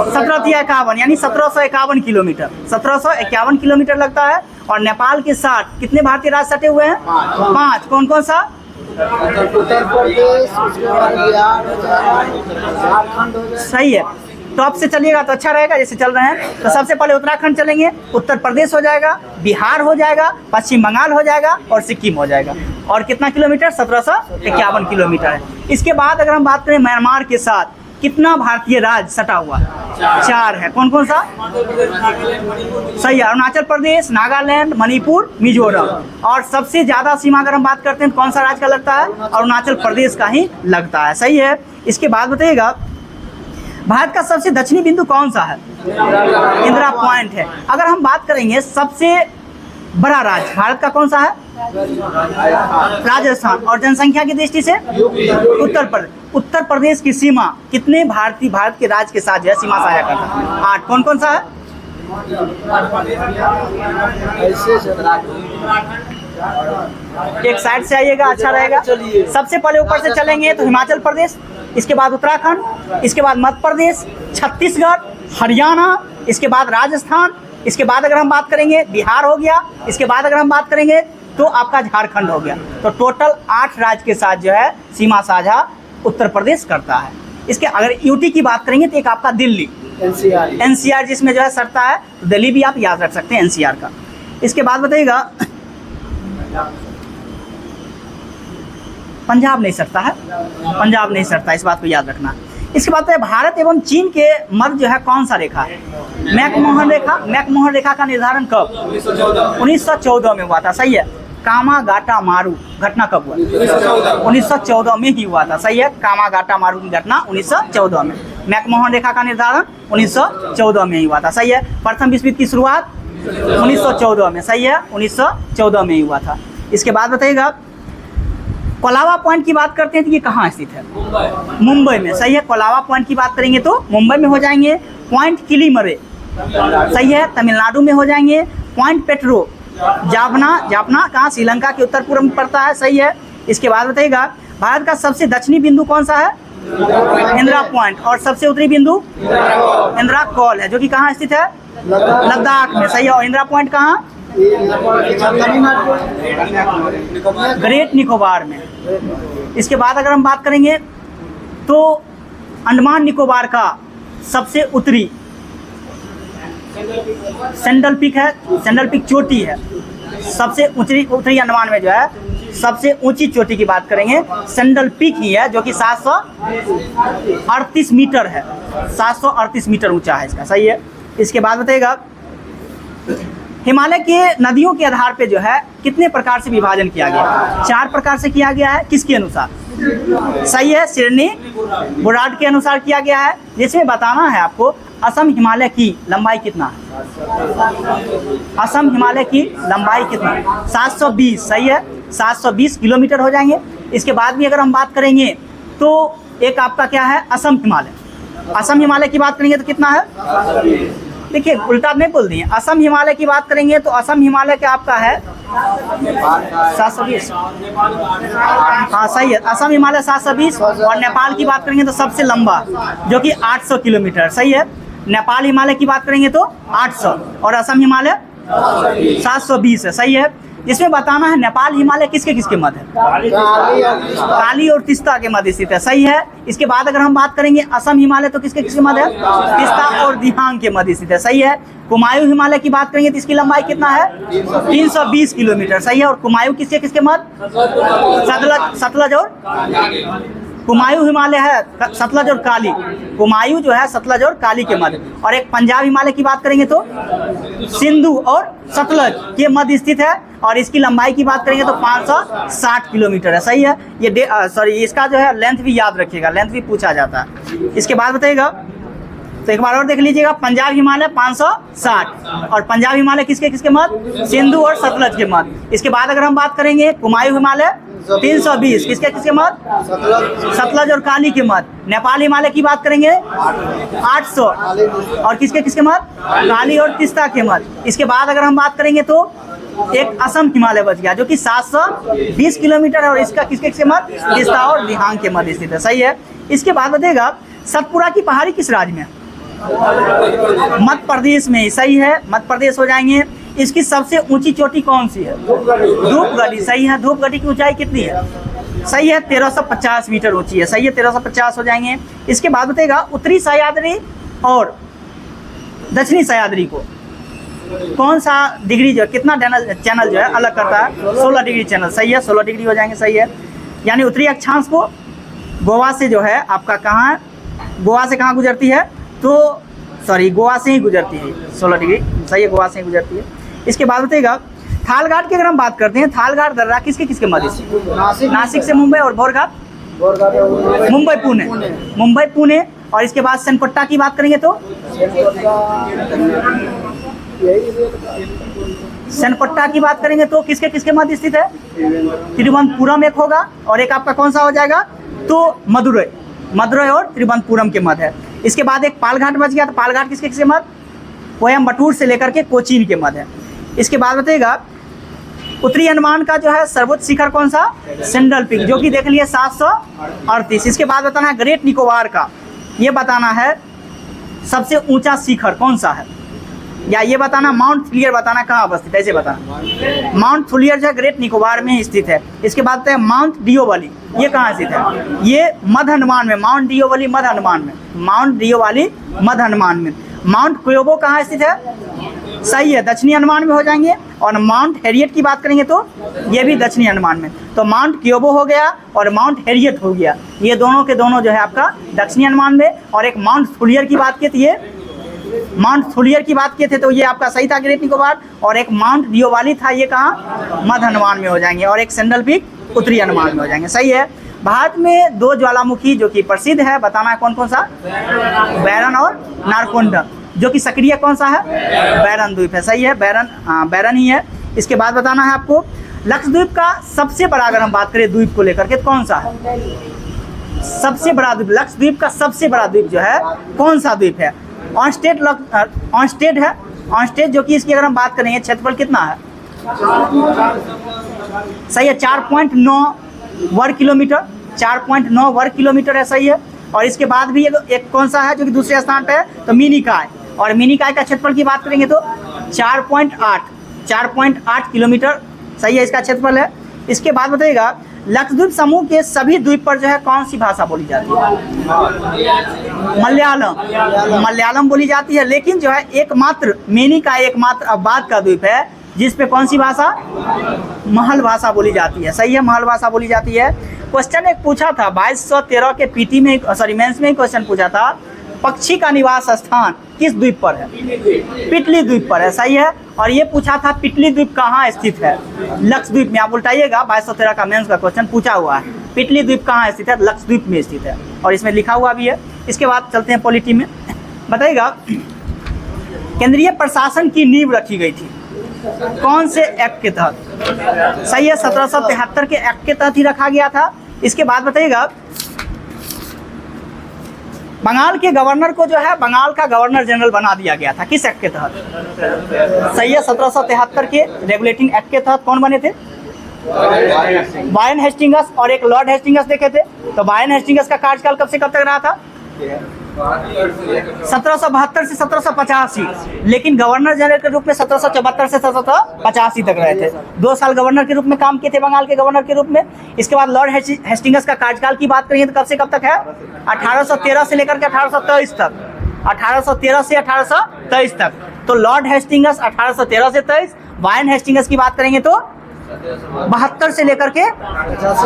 1751 यानी 1751 किलोमीटर, 1751 किलोमीटर लगता है। और नेपाल के साथ कितने भारतीय राज्य सटे हुए हैं? 5। कौन कौन सा? उत्तर प्रदेश, सही है। टॉप से चलिएगा तो अच्छा रहेगा, जैसे चल रहे हैं। तो सबसे पहले उत्तराखंड चलेंगे, उत्तर प्रदेश हो जाएगा, बिहार हो जाएगा, पश्चिम बंगाल हो जाएगा और सिक्किम हो जाएगा। और कितना किलोमीटर? 1751 किलोमीटर है। इसके बाद अगर हम बात करें म्यांमार के साथ कितना भारतीय राज्य सटा हुआ है? 4 है। कौन कौन सा? सही है, अरुणाचल प्रदेश, नागालैंड, मणिपुर, मिजोरम। और सबसे ज़्यादा सीमा अगर हम बात करते हैं कौन सा राज्य का लगता है? अरुणाचल प्रदेश का ही लगता है। सही है। इसके बाद बताइएगा भारत का सबसे दक्षिणी बिंदु कौन सा है? इंदिरा पॉइंट है। अगर हम बात करेंगे सबसे बड़ा राज्य भारत का कौन सा है? राजस्थान। और जनसंख्या की दृष्टि से उत्तर प्रदेश। उत्तर प्रदेश की सीमा कितने भारत के राज्य के साथ जो है सीमा साझा करता है? 8। कौन कौन सा है? एक साइड से आइएगा, अच्छा रहेगा। सबसे पहले ऊपर से चलेंगे तो हिमाचल प्रदेश, इसके बाद उत्तराखंड, इसके बाद मध्य प्रदेश, छत्तीसगढ़, हरियाणा, इसके बाद राजस्थान, इसके बाद अगर हम बात करेंगे बिहार हो गया, इसके बाद अगर हम बात करेंगे तो आपका झारखंड हो गया। तो टोटल 8 राज्य के साथ जो है सीमा साझा उत्तर प्रदेश करता है। इसके अगर यूटी की बात करेंगे तो एक आपका दिल्ली, एनसीआर जिसमें जो है सटता है, तो दिल्ली भी आप याद रख सकते हैं एनसीआर का। इसके बाद बताइएगा पंजाब नहीं सटता है, पंजाब नहीं सटता, इस बात को याद रखना। इसके बाद है भारत एवं चीन के मध्य जो है कौन सा रेखा है? मैकमोहन रेखा। मैकमोहन रेखा का निर्धारण कब? 1914 में हुआ था। सही है। कामागाटा मारू घटना कब हुआ? 1914 में ही हुआ था। सही है। कामागाटा मारू की घटना 1914 में। मैकमोहन रेखा का निर्धारण 1914 में ही हुआ था। सही है। प्रथम विश्व युद्ध की शुरुआत 1914 में। सही है, 1914 में ही हुआ था। इसके बाद बताइएगा कोलाबा पॉइंट की बात करते हैं तो ये कहाँ स्थित है? मुंबई में। सही है। कोलाबा पॉइंट की बात करेंगे तो मुंबई में हो जाएंगे। पॉइंट किलीमरे, सही है, तमिलनाडु में हो जाएंगे। पॉइंट पेट्रो, जाफना कहाँ? श्रीलंका के उत्तर पूर्व में पड़ता है। सही है। इसके बाद बताइएगा भारत का सबसे दक्षिणी बिंदु कौन सा है? इंदिरा पॉइंट। और सबसे उत्तरी बिंदु इंदिरा कॉल है जो कि कहाँ स्थित है? लद्दाख में। सही है। और इंदिरा पॉइंट कहाँ? ग्रेट निकोबार में। इसके बाद अगर हम बात करेंगे तो अंडमान निकोबार का सबसे उत्तरी सेंट्रल पीक है, सेंट्रल पीक चोटी है। सबसे उत्तरी अंडमान में जो है सबसे ऊंची चोटी की बात करेंगे सेंट्रल पीक ही है जो कि 738 मीटर है, 738 मीटर ऊंचा है इसका। सही है। इसके बाद बताइएगा हिमालय के नदियों के आधार पे जो है कितने प्रकार से विभाजन किया गया? 4 प्रकार से किया गया है। किसके अनुसार? सही है, सिडनी बुराड के अनुसार किया गया है, जिसमें बताना है आपको असम हिमालय की लंबाई कितना है। असम हिमालय की लंबाई कितना? 720। सही है, 720 किलोमीटर हो जाएंगे। इसके बाद भी अगर हम बात करेंगे तो एक आपका क्या है, असम हिमालय। असम हिमालय की बात करेंगे तो कितना है? देखिए उल्टा नहीं बोल दिए, असम हिमालय की बात करेंगे तो असम हिमालय का आपका है 720। हाँ सही है, असम हिमालय 720। और नेपाल की बात करेंगे तो सबसे लंबा जो कि 800 किलोमीटर। सही है, नेपाल हिमालय की बात करेंगे तो 800 और असम हिमालय 720 है। सही है, इसमें बताना है नेपाल हिमालय किसके किसके मध्य है? काली और तिस्ता के मध्य स्थित है। सही है, इसके बाद अगर हम बात करेंगे असम हिमालय तो किसके किसके मध्य है? तिस्ता और दिहांग के मध्य स्थित है। सही है, कुमायूं हिमालय की बात करेंगे तो इसकी लंबाई कितना है? 320 किलोमीटर। सही है, और कुमायूं किसके किसके मध्य? सतलज और कुमायूं हिमालय है सतलज और काली। कुमायूं जो है सतलज और काली के मध्य। और एक पंजाब हिमालय की बात करेंगे तो सिंधु और सतलज के मध्य स्थित है, और इसकी लंबाई की बात करेंगे तो 560 किलोमीटर है। सही है, ये सॉरी इसका जो है लेंथ भी याद रखिएगा, लेंथ भी पूछा जाता है। इसके बाद बताइएगा तो एक बार और देख लीजिएगा, पंजाब हिमालय 560 और पंजाब हिमालय किसके किसके मध्य? सिंधु और सतलज के मध्य। इसके बाद अगर हम बात करेंगे कुमायूं हिमालय 320 किसके किसके मध्य? सतलज और काली के मध्य। नेपाल हिमालय की बात करेंगे 800 और किसके किसके मध्य? काली और तिस्ता के मध्य। इसके बाद अगर हम बात करेंगे तो एक असम हिमालय बच गया जो कि 720 किलोमीटर है, और इसका किसके किसके मध्य? तिस्ता और दिहांग के मध्य स्थित है। सही है, इसके बाद बताइएगा सतपुरा की पहाड़ी किस राज्य में? मध्य प्रदेश में। सही है, मध्य प्रदेश हो जाएंगे। इसकी सबसे ऊंची चोटी कौन सी है? धूपगढ़ी। सही है, धूपगढ़ी की ऊंचाई कितनी है? सही है, 1350 मीटर ऊंची है। सही है, 1350 हो जाएंगे। इसके बाद बताइएगा उत्तरी सह्याद्री और दक्षिणी सह्याद्री को कौन सा डिग्री जो कितना चैनल जो है अलग करता है? 16 डिग्री चैनल। सही है, 16 डिग्री हो जाएंगे। सही है, यानी उत्तरी अक्षांश को गोवा से जो है आपका कहाँ है? गोवा से कहाँ गुजरती है? तो सॉरी गोवा से ही गुजरती है 16 डिग्री। सही है, गोवा से ही गुजरती है। इसके बाद बताइएगा थालघाट की अगर हम बात करते हैं, थालघाट दर्रा किसके किसके मध्य से? नासिक से मुंबई और भोरघाट मुंबई पुणे। मुंबई पुणे। और इसके बाद सनपट्टा की बात करेंगे तो सनपट्टा की बात करेंगे तो किसके किसके मध्य स्थित है? तिरुवनंतपुरम एक होगा, और एक आपका कौन सा हो जाएगा? तो मदुरई और तिरुवनंतपुरम के मध्य है। इसके बाद एक पालघाट बच गया, तो पालघाट किसके किसके मध्य? कोयम्बटूर से लेकर के कोचीन के मध्य है। इसके बाद बताइएगा उत्तरी अंडमान का जो है सर्वोच्च शिखर कौन सा? सेंट्रल पीक, जो कि देख लिए 738। इसके बाद बताना है ग्रेट निकोबार का, ये बताना है सबसे ऊंचा शिखर कौन सा है, या ये बताना माउंट थुलियर बताना कहाँ अवस्थित है, ऐसे बताना। माउंट थुलियर जो है ग्रेट निकोबार में स्थित है। इसके बाद है माउंट डियोवाली, ये कहाँ स्थित है? ये मध्य अंडमान में। माउंट डियोवाली मध्य अंडमान में। माउंट डियोवाली मध्य अंडमान में। माउंट क्योबो कहाँ स्थित है? सही है, दक्षिणी अंडमान में हो जाएंगे। और माउंट हैरियट की बात करेंगे तो ये भी दक्षिणी अंडमान में। तो माउंट क्योबो हो गया और माउंट हैरियट हो गया, ये दोनों के दोनों जो है आपका दक्षिणी अंडमान में। और एक माउंट थुलियर की बात की थी, ये माउंट थुलियर की बात किए थे तो ये आपका सही था ग्रेट निकोबार। और एक माउंट डियोवाली था, ये कहाँ? मध्य अंडमान में हो जाएंगे। और एक सेंट्रल पीक उत्तरी अंडमान में हो जाएंगे। सही है, भारत में 2 ज्वालामुखी जो कि प्रसिद्ध है, बताना है कौन कौन सा? बैरन और नारकोंडा, जो कि सक्रिय कौन सा है? बैरन द्वीप है। सही है, बैरन ही है। इसके बाद बताना है आपको लक्षद्वीप का सबसे बड़ा, अगर हम बात करें द्वीप को लेकर के, तो कौन सा है? सबसे बड़ा द्वीप, लक्षद्वीप का सबसे बड़ा द्वीप जो है कौन सा द्वीप है? ऑनस्टेड है। ऑनस्टेड जो कि इसकी अगर हम बात करेंगे क्षेत्रफल कितना है? सही है, 4.9 वर्ग किलोमीटर। 4.9 वर्ग किलोमीटर है। सही है, और इसके बाद भी एक कौन सा है जो कि दूसरे स्थान पे है? तो मिनिकॉय। और मिनिकॉय का क्षेत्रफल की बात करेंगे तो 4.8 किलोमीटर। सही है, इसका क्षेत्रफल है। इसके बाद बताइएगा लक्षद्वीप समूह के सभी द्वीप पर जो है कौन सी भाषा बोली जाती है? मलयालम बोली जाती है। लेकिन जो है एकमात्र मिनिकॉय एकमात्र अवबाध का द्वीप है जिस पे कौन सी भाषा? महल भाषा बोली जाती है। सही है, महल भाषा बोली जाती है। क्वेश्चन एक पूछा था 2213 के पीटी में, सॉरी मेंस में ही क्वेश्चन पूछा था, पक्षी का निवास स्थान किस द्वीप पर है? पिटली द्वीप पर है, सही है। और ये पूछा था पिटली द्वीप कहाँ स्थित है? लक्षद्वीप में। आप उल्टाइएगा, 2213 का मेंस का क्वेश्चन पूछा हुआ है। पिटली द्वीप कहाँ स्थित है? लक्षद्वीप में स्थित है, और इसमें लिखा हुआ भी है। इसके बाद चलते हैं पॉलिटी में। बताइएगा, केंद्रीय प्रशासन की नींव रखी गई थी कौन से एक्ट के तहत? सही है, 1773 के एक्ट के तहत ही रखा गया था। इसके बाद बताइएगा, बंगाल के गवर्नर को जो है बंगाल का गवर्नर जनरल बना दिया गया था किस एक्ट के तहत? सही है, 1773 के रेगुलेटिंग एक्ट के तहत। कौन बने थे? वारेन हेस्टिंग्स और एक लॉर्ड हेस्टिंग्स देखे थे। तो वारेन हेस्टिंग्स का कार्यकाल कब से कब तक रहा था? 1772 से 1785, लेकिन गवर्नर जनरल के रूप में 1774 से 1785 तक रहे थे। 2 साल गवर्नर के रूप में काम किए थे, बंगाल के गवर्नर के रूप में। इसके बाद लॉर्ड हेस्टिंग्स का कार्यकाल की बात करेंगे तो कब से कब तक है? 1813 से लेकर के 1823 तक। 1813 से 1823 तक। तो लॉर्ड हेस्टिंग्स 1813 से 23। वारेन हेस्टिंग्स की बात करेंगे तो 72 से लेकर के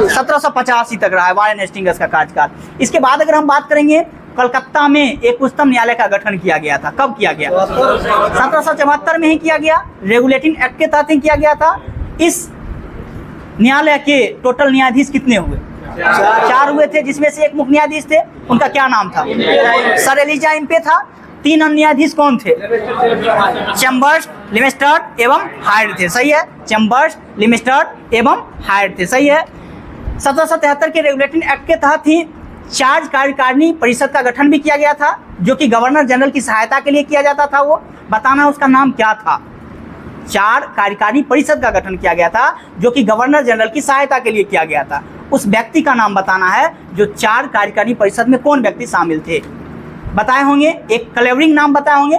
1785 तक रहा है वारेन हेस्टिंग्स का कार्यकाल। इसके बाद अगर हम बात करेंगे, कलकत्ता में एक उच्चतम न्यायालय का गठन किया गया था। कब किया गया? 1774 में ही किया गया, रेगुलेटिंग एक्ट के तहत ही किया गया था। इस न्यायालय के टोटल न्यायाधीश कितने हुए? 4 हुए थे, जिसमें से एक मुख्य न्यायाधीश थे, उनका क्या नाम था? सर एलिजा इम्पे था। 3 अन्य न्यायाधीश कौन थे? चैम्बर्स, लिमेस्टर्ड एवं हायर्ड थे। सही है, चैम्बर्स, लिमेस्टर्ड एवं हायर्ड थे। सही है। 1773 के रेगुलेटिंग एक्ट के तहत ही 4 कार्यकारिणी परिषद का गठन भी किया गया था, जो कि गवर्नर जनरल की सहायता के लिए किया जाता था। वो बताना उसका नाम क्या था? 4 कार्यकारिणी परिषद का गठन किया गया था, जो कि गवर्नर जनरल की सहायता के लिए किया गया था। उस व्यक्ति का नाम बताना है जो 4 कार्यकारिणी परिषद में कौन व्यक्ति शामिल थे। बताए होंगे, एक क्लेवरिंग नाम बताए होंगे,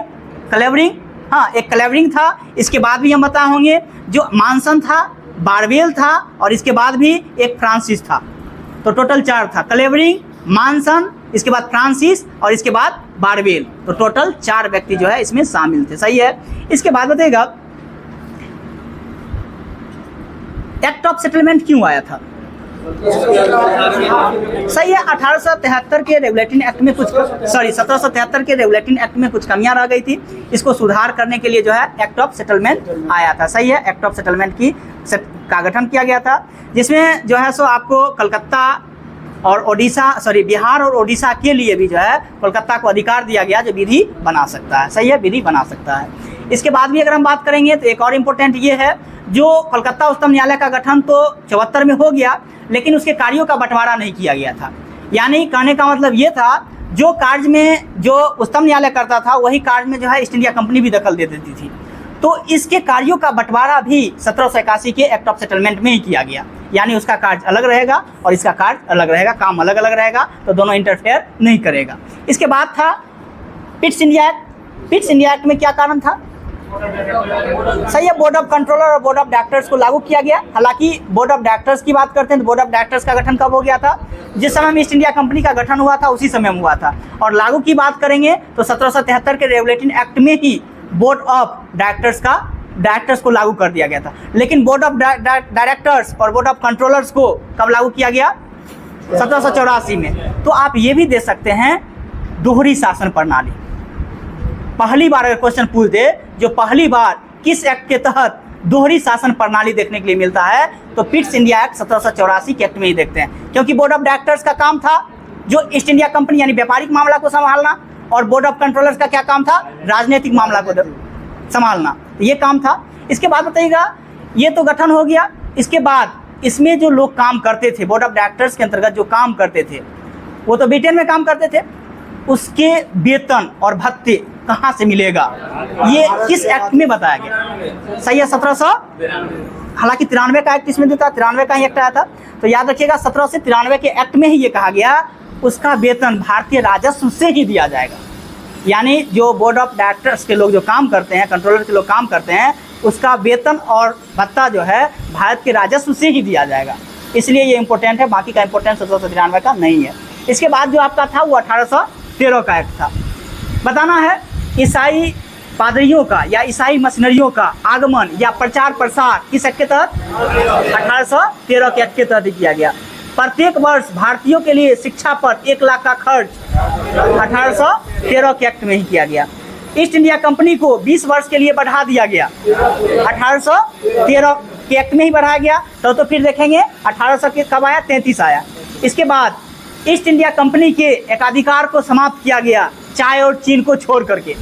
क्लेवरिंग, हाँ एक क्लेवरिंग था। इसके बाद भी हम बताए होंगे जो मानसन था, बारवेल था, और इसके बाद भी एक फ्रांसिस था। तो टोटल 4 था, क्लेवरिंग, मानसन, इसके बाद फ्रांसिस और इसके बाद बारवेल। तो टोटल 4 व्यक्ति जो है इसमें शामिल थे। सही है। इसके बाद बताइएगा, एक्ट ऑफ सेटलमेंट क्यों आया था? सही है, 1873 के रेगुलेटिंग एक्ट में 1773 के रेगुलेटिंग एक्ट में कुछ कमियां रह गई थी। इसको सुधार करने के लिए जो है एक्ट ऑफ सेटलमेंट आया था। सही है, एक्ट ऑफ सेटलमेंट का गठन किया गया था, जिसमें जो है सो आपको कलकत्ता और बिहार और ओडिशा के लिए भी जो है कोलकाता को अधिकार दिया गया जो विधि बना सकता है। सही है, विधि बना सकता है। इसके बाद भी अगर हम बात करेंगे तो एक और इम्पोर्टेंट ये है, जो कोलकाता उच्चतम न्यायालय का गठन तो 74 में हो गया, लेकिन उसके कार्यों का बंटवारा नहीं किया गया था। यानी कहने का मतलब ये था, जो कार्य में जो उच्चतम न्यायालय करता था वही कार्य में जो है ईस्ट इंडिया कंपनी भी दखल दे देती थी। तो इसके कार्यों का बंटवारा भी 1781 के एक्ट ऑफ सेटलमेंट में ही किया गया। यानी उसका कार्य अलग रहेगा और इसका कार्य अलग रहेगा, काम अलग अलग रहेगा, तो दोनों इंटरफेयर नहीं करेगा। इसके बाद था Pitt's India act. Pitt's India act में क्या कारण था? सही है, बोर्ड ऑफ कंट्रोलर और बोर्ड ऑफ डायरेक्टर्स को लागू किया गया। हालांकि बोर्ड ऑफ डायरेक्टर्स की बात करते हैं तो बोर्ड ऑफ डायरेक्टर्स का गठन कब हो गया था? जिस समय में ईस्ट इंडिया कंपनी का गठन हुआ था उसी समय में हुआ था। और लागू की बात करेंगे तो 1773 के रेगुलेटिंग एक्ट में ही बोर्ड ऑफ डायरेक्टर्स को लागू कर दिया गया था। लेकिन बोर्ड ऑफ डायरेक्टर्स और बोर्ड ऑफ कंट्रोलर्स को कब लागू किया गया? 1784 में। तो आप ये भी दे सकते हैं दोहरी शासन प्रणाली। पहली बार अगर क्वेश्चन पूछ दे, जो पहली बार किस एक्ट के तहत दोहरी शासन प्रणाली देखने के लिए मिलता है, तो पिट्स इंडिया एक्ट 1784 के एक्ट में ही देखते हैं। क्योंकि बोर्ड ऑफ डायरेक्टर्स का काम था जो ईस्ट इंडिया कंपनी यानी व्यापारिक मामला को संभालना, और बोर्ड ऑफ कंट्रोलर्स का क्या काम था? राजनीतिक मामला को संभालना, ये काम था। इसके बाद बताइएगा, ये तो गठन हो गया। इसके बाद इसमें जो लोग काम करते थे, बोर्ड ऑफ डायरेक्टर्स के अंतर्गत जो काम करते थे, वो तो ब्रिटेन में काम करते थे। उसके वेतन और भत्ते कहाँ से मिलेगा, ये किस एक्ट में बताया गया? सही है, 1700, हालांकि 93 का एक्ट इसमें देता, 93 का ही एक्ट आया था। तो याद रखिएगा, 1793 के एक्ट में ही ये कहा गया उसका वेतन भारतीय राजस्व से ही दिया जाएगा। यानी जो बोर्ड ऑफ डायरेक्टर्स के लोग जो काम करते हैं, कंट्रोलर के लोग काम करते हैं, उसका वेतन और भत्ता जो है भारत के राजस्व से ही दिया जाएगा। इसलिए ये इंपॉर्टेंट है, बाकी का इंपॉर्टेंस 1793 का नहीं है। इसके बाद जो आपका था वो 1813 का एक्ट था। बताना है ईसाई पादरियों का या ईसाई मशीनरियों का आगमन या प्रचार प्रसार किस एक्ट के तहत? 1813 के एक्ट के तहत किया गया। प्रत्येक वर्ष भारतीयों के लिए शिक्षा पर 1 लाख का खर्च 1813 के एक्ट में ही किया गया। ईस्ट इंडिया कंपनी को 20 वर्ष के लिए बढ़ा दिया गया, 1813 के एक्ट में ही बढ़ाया गया। तो फिर देखेंगे 1800 के कब आया, 33 आया। इसके बाद ईस्ट इंडिया कंपनी के एकाधिकार को समाप्त किया गया, चाय और चीन को छोड़ करके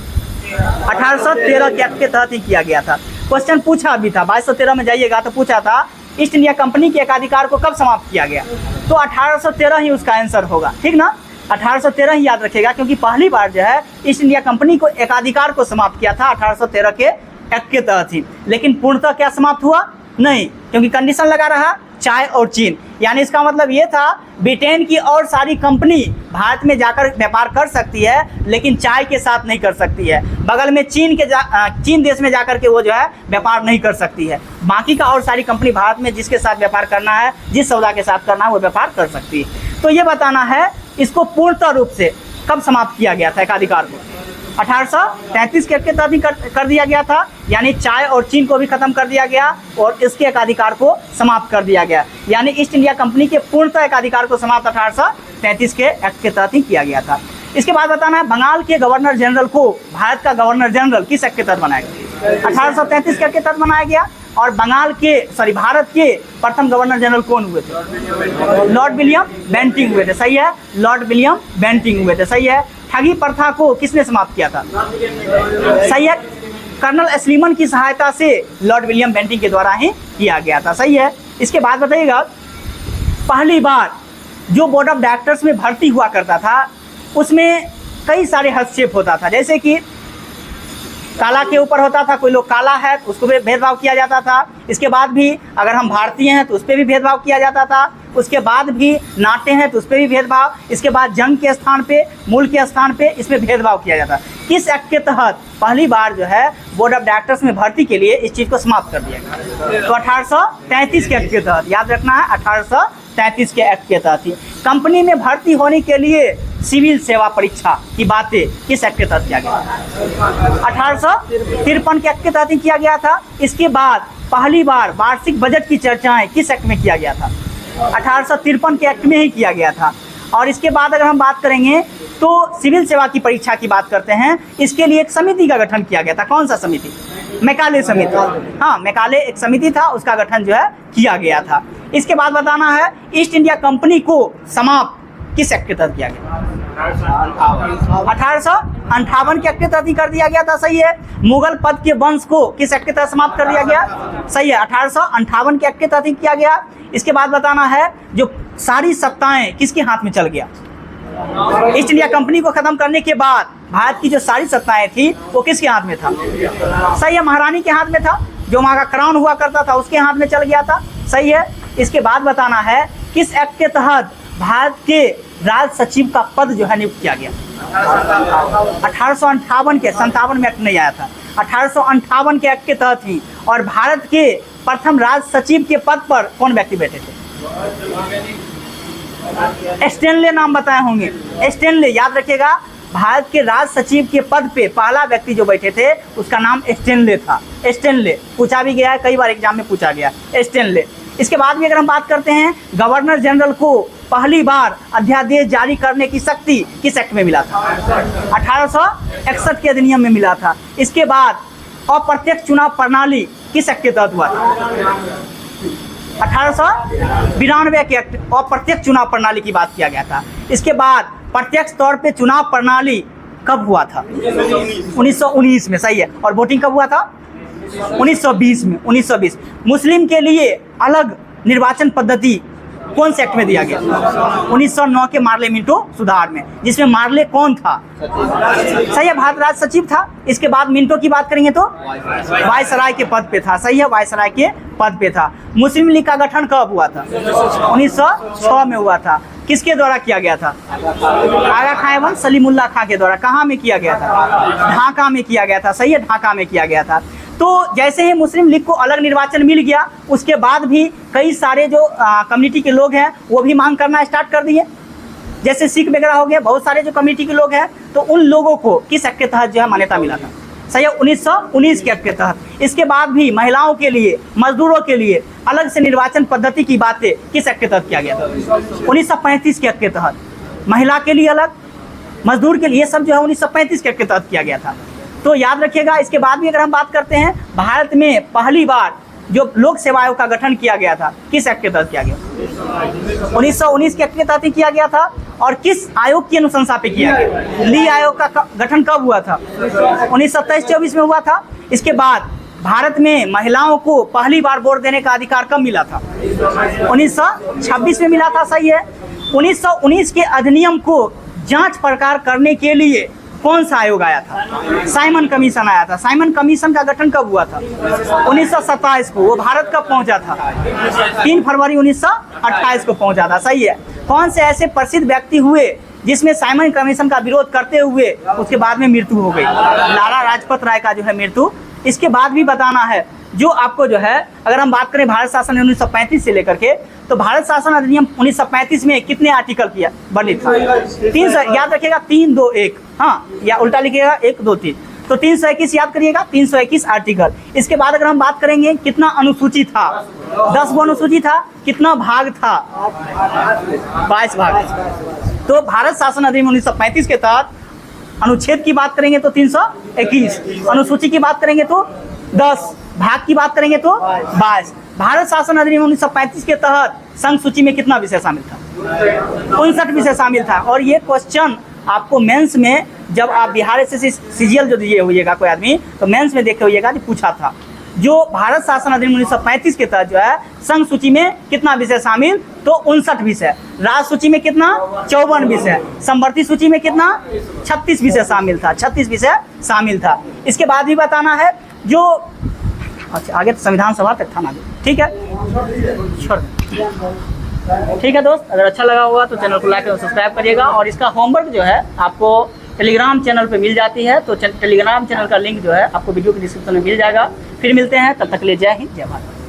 1813 के एक्ट के तहत ही किया गया था। क्वेश्चन पूछा भी था 2213 में जाइएगा तो पूछा था ईस्ट इंडिया कंपनी के एकाधिकार को कब समाप्त किया गया, तो 1813 ही उसका आंसर होगा, ठीक ना। 1813 ही याद रखेगा, क्योंकि पहली बार जो है ईस्ट इंडिया कंपनी को एकाधिकार को समाप्त किया था 1813 के एक्ट के तहत ही। लेकिन पूर्णतः क्या समाप्त हुआ, नहीं, क्योंकि कंडीशन लगा रहा चाय और चीन। यानी इसका मतलब ये था ब्रिटेन की और सारी कंपनी भारत में जाकर व्यापार कर सकती है, लेकिन चाय के साथ नहीं कर सकती है। बगल में चीन देश में जाकर के वो जो है व्यापार नहीं कर सकती है। बाकी का और सारी कंपनी भारत में जिसके साथ व्यापार करना है, जिस सौदा के साथ करना है, वो व्यापार कर सकती है। तो ये बताना है इसको पूर्णतः रूप से कब समाप्त किया गया था एकाधिकार को, 1833 के तहत ही कर दिया गया था। यानी चाय और चीन को भी खत्म कर दिया गया और इसके एकाधिकार को समाप्त कर दिया गया। यानी ईस्ट इंडिया कंपनी के पूर्णतः एकाधिकार को समाप्त 1833 के एक्ट के तहत ही किया गया था। इसके बाद बताना है बंगाल के गवर्नर जनरल को भारत का गवर्नर जनरल किस एक्ट के तहत बनाया गया, 1833 के एक्ट के तहत बनाया गया। और भारत के प्रथम गवर्नर जनरल कौन हुए थे, लॉर्ड विलियम बेंटिंग हुए थे, सही है, लॉर्ड विलियम बेंटिंग हुए थे, सही है। ठगी प्रथा को किसने समाप्त किया था, सही है, कर्नल एस्लिमन की सहायता से लॉर्ड विलियम बेंटिंग के द्वारा ही किया गया था, सही है। इसके बाद बताइएगा पहली बार जो बोर्ड ऑफ डायरेक्टर्स में भर्ती हुआ करता था उसमें कई सारे हस्तक्षेप होता था, जैसे कि काला के ऊपर होता था, कोई लोग काला है तो उसको भी भेदभाव किया जाता था। इसके बाद भी अगर हम भारतीय हैं तो उस पर भी भेदभाव किया जाता था। उसके बाद भी नाटे हैं तो उस पर भी भेदभाव। इसके बाद जंग के स्थान पे, मूल के स्थान पे इसमें भेदभाव किया जाता। किस एक्ट के तहत पहली बार जो है बोर्ड ऑफ डायरेक्टर्स में भर्ती के लिए इस चीज़ को समाप्त कर दिया गया, तो 1833 के एक्ट के तहत, याद रखना है 1833 के एक्ट के तहत ही। कंपनी में भर्ती होने के लिए सिविल सेवा परीक्षा की बातें किस एक्ट के तहत किया गया, 1853 के एक्ट के तहत ही किया गया था। इसके बाद पहली बार वार्षिक बजट की चर्चाएं किस एक्ट में किया गया था, 1853 के एक्ट में ही किया गया था। और इसके बाद अगर हम बात करेंगे तो सिविल सेवा की परीक्षा की बात करते हैं, इसके लिए एक समिति का गठन किया गया था। कौन सा समिति, मैकाले समिति, हाँ मैकाले एक समिति था, उसका गठन जो है किया गया था। इसके बाद बताना है ईस्ट इंडिया कंपनी को समाप्त किस एक्ट के तहत किया गया, 1858 के एक्ट के तहत ही कर दिया गया था, सही है। मुगल पद के वंश को किस एक्ट के तहत समाप्त कर दिया गया, सही है, 1858 के एक्ट के तहत ही किया गया। इसके बाद बताना है जो सारी सत्ताएं किसके हाथ में चल गया, ईस्ट इंडिया कंपनी को खत्म करने के बाद भारत की जो सारी सत्ताएं थी वो किसके हाथ में था, सही है, महारानी के हाथ में था। जो वहाँ का क्राउन हुआ करता था उसके हाथ में चल गया था, सही है। इसके बाद बताना है किस एक्ट के तहत भारत के राज सचिव का पद जो है नियुक्त किया गया, 1858 के, 57 में एक्ट नहीं आया था, 1858 के एक्ट के तहत ही। और भारत के प्रथम राज सचिव के पद पर कौन व्यक्ति बैठे थे, स्टेनले नाम बताए होंगे, स्टेनले, याद रखिएगा। भारत के राज सचिव के पद पे पहला व्यक्ति जो बैठे थे उसका नाम स्टेनले था, स्टेनले, पूछा भी गया है, कई बार एग्जाम में पूछा गया, स्टेनले। इसके बाद भी अगर हम बात करते हैं गवर्नर जनरल को पहली बार अध्यादेश जारी करने की शक्ति किस एक्ट में मिला था, 1861 के अधिनियम में मिला था। इसके बाद अप्रत्यक्ष चुनाव प्रणाली किस एक्ट के तहत हुआ था, 1892 के एक्ट अप्रत्यक्ष चुनाव प्रणाली की बात किया गया था। इसके बाद प्रत्यक्ष तौर पे चुनाव प्रणाली कब हुआ था, 1919 में, सही है। और वोटिंग कब हुआ था, 1920 में, 1920। मुस्लिम के लिए अलग निर्वाचन पद्धति कौन से एक्ट में दिया गया, 1909 के मार्ले मिंटो सुधार में, जिसमें मार्ले कौन था, सही है, भारत राज सचिव था। इसके बाद मिंटो की बात करेंगे तो वायसराय के पद पे था, सही है, वायसराय के पद पे था। मुस्लिम लीग का गठन कब हुआ था, 1906 में हुआ था। किसके द्वारा किया गया था, आगा खां एवं सलीमुल्लाह खां के द्वारा। कहाँ में किया गया था, ढाका में किया गया था, सही है, ढाका में किया गया था। तो जैसे ही मुस्लिम लीग को अलग निर्वाचन मिल गया उसके बाद भी कई सारे जो कम्युनिटी के लोग हैं वो भी मांग करना स्टार्ट कर दिए, जैसे सिख वगैरह हो गए, बहुत सारे जो कम्युनिटी के लोग हैं, तो उन लोगों को किस एक्ट के तहत जो है मान्यता मिला था, सही है, 1919 के एक्ट के तहत। इसके बाद भी महिलाओं के लिए, मजदूरों के लिए अलग से निर्वाचन पद्धति की बातें किस एक्ट के तहत किया गया था? 1935 के एक्ट के तहत। महिला के लिए अलग, मजदूर के लिए, सब जो है 1935 के एक्ट के तहत किया गया था। तो याद रखिएगा। इसके बाद भी अगर हम बात करते हैं, भारत में पहली बार जो लोक सेवा आयोग का गठन किया गया था किस एक्ट के तहत किया गया? 1919 के एक्ट के तहत ही किया गया था। और किस आयोग की अनुशंसा पे किया गया? ली आयोग का गठन कब हुआ था? 1927-24 में हुआ था। इसके बाद भारत में महिलाओं को पहली बार वोट देने का अधिकार कब मिला था? 1926 में मिला था। सही है। 1919 के अधिनियम को जांच पड़ताल करने के लिए कौन सा आयोग आया था? साइमन कमीशन आया था। साइमन कमीशन का गठन कब हुआ था? 1927 को। वो भारत कब पहुंचा था? 3 फरवरी 1928 को पहुंचा था। सही है। कौन से ऐसे प्रसिद्ध व्यक्ति हुए जिसमें साइमन कमीशन का विरोध करते हुए उसके बाद में मृत्यु हो गई? लाला लाजपत राय का जो है मृत्यु। इसके बाद भी बताना है, जो आपको जो है, अगर हम बात करें भारत शासन 1935 से लेकर के, तो भारत शासन अधिनियम 1935 में कितने आर्टिकल किया बने था? 300। याद रखिएगा, 3, 2, 1। हाँ, या उल्टा लिखिएगा 1, 2, 3। तो 321 याद करिएगा, 321 आर्टिकल। इसके बाद अगर हम बात करेंगे कितना अनुसूची था? 10 गो अनुसूची था। कितना भाग था? 22 भाग। तो भारत शासन अधिनियम 1935 के तहत अनुच्छेद की बात करेंगे तो 321, अनुसूची की बात करेंगे तो 10, भाग की बात करेंगे तो 22। भारत शासन अधिनियम 1935 के तहत संघ सूची में कितना विषय शामिल था? 59 विषय शामिल था। और ये क्वेश्चन आपको मेंस में, जब आप बिहार एसएससी सीजीएल जो दिए होइएगा कोई आदमी, तो मेंस में देखे होइएगा कि पूछा था, जो भारत शासन अधिनियम 1935 के तहत जो है संघ सूची में कितना विषय शामिल? तो 59 विषय। राज्य सूची में कितना? 54 विषय। समवर्ती सूची में कितना? 36 विषय शामिल था। 36 विषय शामिल था। इसके बाद भी बताना है जो, अच्छा आगे तो संविधान सभा तक था ना। ठीक है, छोड़। ठीक है दोस्त, अगर अच्छा लगा होगा तो चैनल को लाइक और सब्सक्राइब करिएगा। और इसका होमवर्क जो है आपको टेलीग्राम चैनल पे मिल जाती है, तो टेलीग्राम चैनल का लिंक जो है आपको वीडियो के डिस्क्रिप्शन में मिल जाएगा। फिर मिलते हैं, तब तक के लिए जय हिंद, जय भारत।